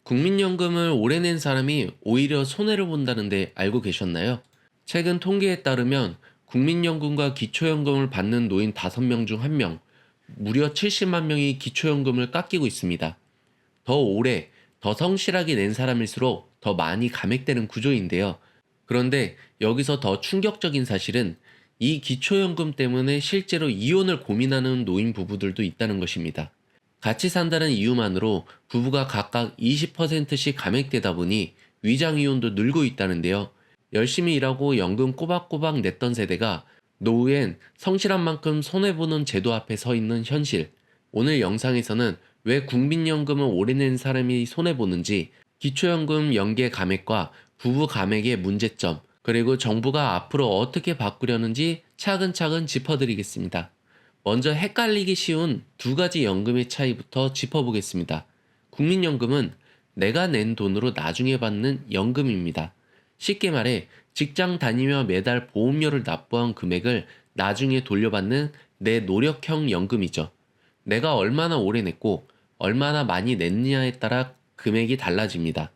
국민연금을 오래 낸 사람이 오히려 손해를 본다는데 알고 계셨나요? 최근 통계에 따르면 국민연금과 기초연금을 받는 노인 5명 중 1명, 무려 70만 명이 기초연금을 깎이고 있습니다. 더 오래, 더 성실하게 낸 사람일수록 더 많이 감액되는 구조인데요. 그런데 여기서 더 충격적인 사실은 이 기초연금 때문에 실제로 이혼을 고민하는 노인 부부들도 있다는 것입니다. 같이 산다는 이유만으로 부부가 각각 20%씩 감액되다 보니 위장이혼도 늘고 있다는데요. 열심히 일하고 연금 꼬박꼬박 냈던 세대가 노후엔 성실한 만큼 손해보는 제도 앞에 서 있는 현실. 오늘 영상에서는 왜 국민연금을 오래 낸 사람이 손해보는지, 기초연금 연계 감액과 부부 감액의 문제점, 그리고 정부가 앞으로 어떻게 바꾸려는지 차근차근 짚어드리겠습니다. 먼저 헷갈리기 쉬운 두 가지 연금의 차이부터 짚어보겠습니다. 국민연금은 내가 낸 돈으로 나중에 받는 연금입니다. 쉽게 말해 직장 다니며 매달 보험료를 납부한 금액을 나중에 돌려받는 내 노력형 연금이죠. 내가 얼마나 오래 냈고 얼마나 많이 냈느냐에 따라 금액이 달라집니다.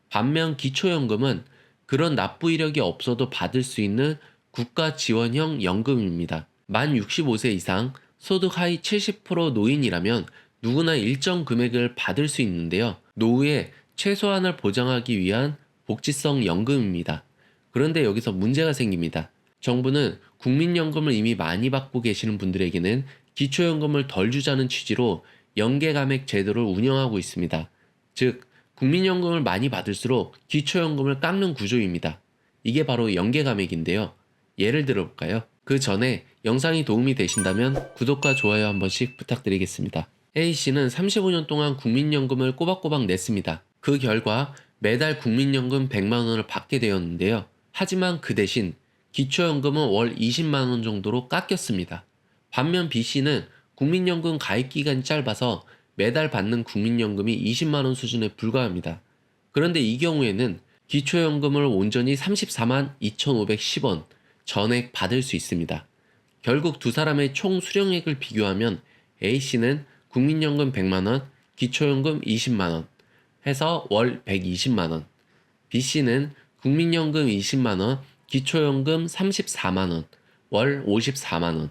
반면 기초연금은 그런 납부 이력이 없어도 받을 수 있는 국가 지원형 연금입니다. 만 65세 이상 소득 하위 70% 노인이라면 누구나 일정 금액을 받을 수 있는데요. 노후에 최소한을 보장하기 위한 복지성 연금입니다. 그런데 여기서 문제가 생깁니다. 정부는 국민연금을 이미 많이 받고 계시는 분들에게는 기초연금을 덜 주자는 취지로 연계감액 제도를 운영하고 있습니다. 즉, 국민연금을 많이 받을수록 기초연금을 깎는 구조입니다. 이게 바로 연계감액인데요. 예를 들어볼까요? 그 전에 영상이 도움이 되신다면 구독과 좋아요 한 번씩 부탁드리겠습니다. A씨는 35년 동안 국민연금을 꼬박꼬박 냈습니다. 그 결과 매달 국민연금 100만원을 받게 되었는데요. 하지만 그 대신 기초연금은 월 20만원 정도로 깎였습니다. 반면 B씨는 국민연금 가입기간이 짧아서 매달 받는 국민연금이 20만원 수준에 불과합니다. 그런데 이 경우에는 기초연금을 온전히 34만 2,510원 전액 받을 수 있습니다. 결국 두 사람의 총 수령액을 비교하면 A씨는 국민연금 100만원, 기초연금 20만원 해서 월 120만원, B씨는 국민연금 20만원, 기초연금 34만원, 월 54만원.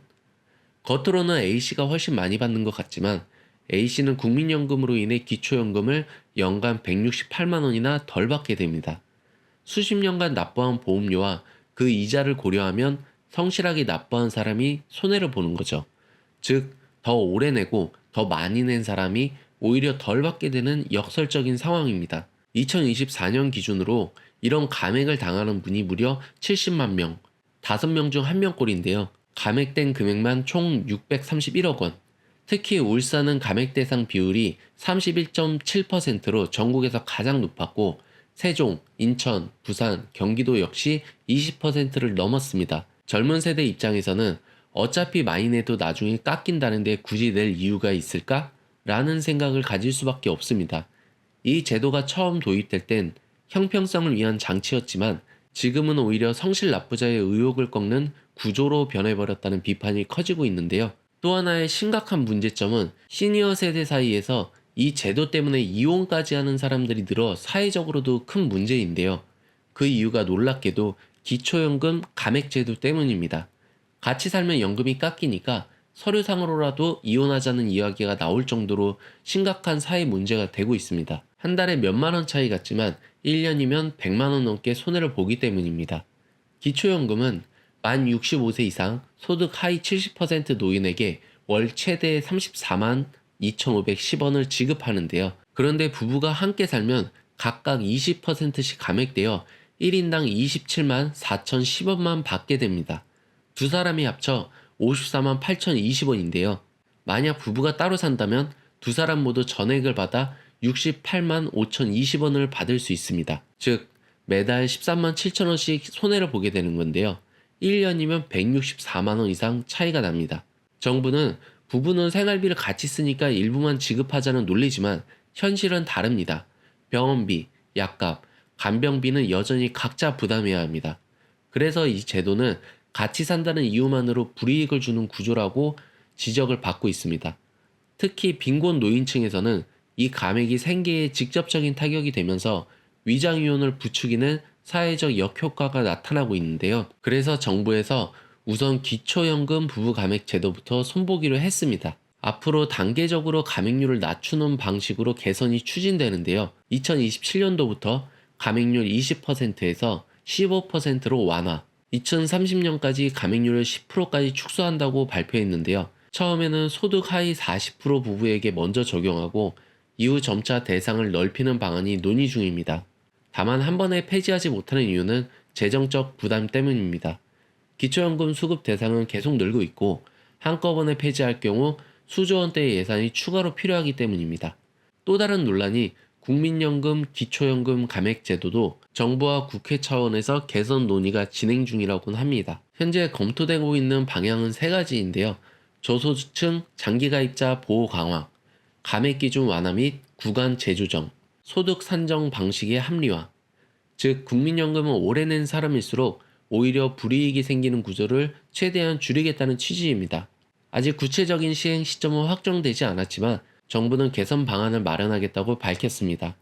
겉으로는 A씨가 훨씬 많이 받는 것 같지만 A씨는 국민연금으로 인해 기초연금을 연간 168만원이나 덜 받게 됩니다. 수십 년간 납부한 보험료와 그 이자를 고려하면 성실하게 납부한 사람이 손해를 보는 거죠. 즉, 더 오래 내고 더 많이 낸 사람이 오히려 덜 받게 되는 역설적인 상황입니다. 2024년 기준으로 이런 감액을 당하는 분이 무려 70만 명, 5명 중 1명꼴인데요. 감액된 금액만 총 631억 원. 특히 울산은 감액 대상 비율이 31.7%로 전국에서 가장 높았고, 세종, 인천, 부산, 경기도 역시 20%를 넘었습니다. 젊은 세대 입장에서는 어차피 많이 내도 나중에 깎인다는데 굳이 낼 이유가 있을까? 라는 생각을 가질 수밖에 없습니다. 이 제도가 처음 도입될 땐 형평성을 위한 장치였지만 지금은 오히려 성실 납부자의 의욕을 꺾는 구조로 변해버렸다는 비판이 커지고 있는데요. 또 하나의 심각한 문제점은 시니어 세대 사이에서 이 제도 때문에 이혼까지 하는 사람들이 늘어 사회적으로도 큰 문제인데요. 그 이유가 놀랍게도 기초연금 감액제도 때문입니다. 같이 살면 연금이 깎이니까 서류상으로라도 이혼하자는 이야기가 나올 정도로 심각한 사회 문제가 되고 있습니다. 한 달에 몇만 원 차이 같지만 1년이면 100만 원 넘게 손해를 보기 때문입니다. 기초연금은 만 65세 이상 소득 하위 70% 노인에게 월 최대 34만 2,510원을 지급하는데요. 그런데 부부가 함께 살면 각각 20%씩 감액되어 1인당 27만 4,010원만 받게 됩니다. 두 사람이 합쳐 54만 8,020원인데요. 만약 부부가 따로 산다면 두 사람 모두 전액을 받아 68만 5,020원을 받을 수 있습니다. 즉, 매달 13만 7천원씩 손해를 보게 되는 건데요. 1년이면 164만원 이상 차이가 납니다. 정부는 부부는 생활비를 같이 쓰니까 일부만 지급하자는 논리지만 현실은 다릅니다. 병원비, 약값, 간병비는 여전히 각자 부담해야 합니다. 그래서 이 제도는 같이 산다는 이유만으로 불이익을 주는 구조라고 지적을 받고 있습니다. 특히 빈곤 노인층에서는 이 감액이 생계에 직접적인 타격이 되면서 위장이혼을 부추기는 사회적 역효과가 나타나고 있는데요. 그래서 정부에서 우선 기초연금 부부감액 제도부터 손보기로 했습니다. 앞으로 단계적으로 감액률을 낮추는 방식으로 개선이 추진되는데요. 2027년도부터 감액률 20%에서 15%로 완화, 2030년까지 감액률을 10%까지 축소한다고 발표했는데요. 처음에는 소득 하위 40% 부부에게 먼저 적용하고 이후 점차 대상을 넓히는 방안이 논의 중입니다. 다만 한 번에 폐지하지 못하는 이유는 재정적 부담 때문입니다. 기초연금 수급 대상은 계속 늘고 있고 한꺼번에 폐지할 경우 수조 원대의 예산이 추가로 필요하기 때문입니다. 또 다른 논란이 국민연금, 기초연금 감액 제도도 정부와 국회 차원에서 개선 논의가 진행 중이라고는 합니다. 현재 검토되고 있는 방향은 세 가지인데요. 저소득층 장기가입자 보호 강화, 감액 기준 완화 및 구간 재조정, 소득 산정 방식의 합리화. 즉 국민연금은 오래 낸 사람일수록 오히려 불이익이 생기는 구조를 최대한 줄이겠다는 취지입니다. 아직 구체적인 시행 시점은 확정되지 않았지만 정부는 개선 방안을 마련하겠다고 밝혔습니다.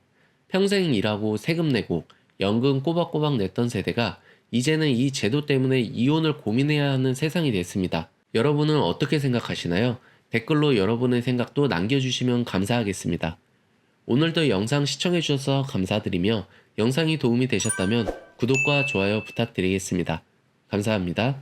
평생 일하고 세금 내고 연금 꼬박꼬박 냈던 세대가 이제는 이 제도 때문에 이혼을 고민해야 하는 세상이 됐습니다. 여러분은 어떻게 생각하시나요? 댓글로 여러분의 생각도 남겨주시면 감사하겠습니다. 오늘도 영상 시청해주셔서 감사드리며 영상이 도움이 되셨다면 구독과 좋아요 부탁드리겠습니다. 감사합니다.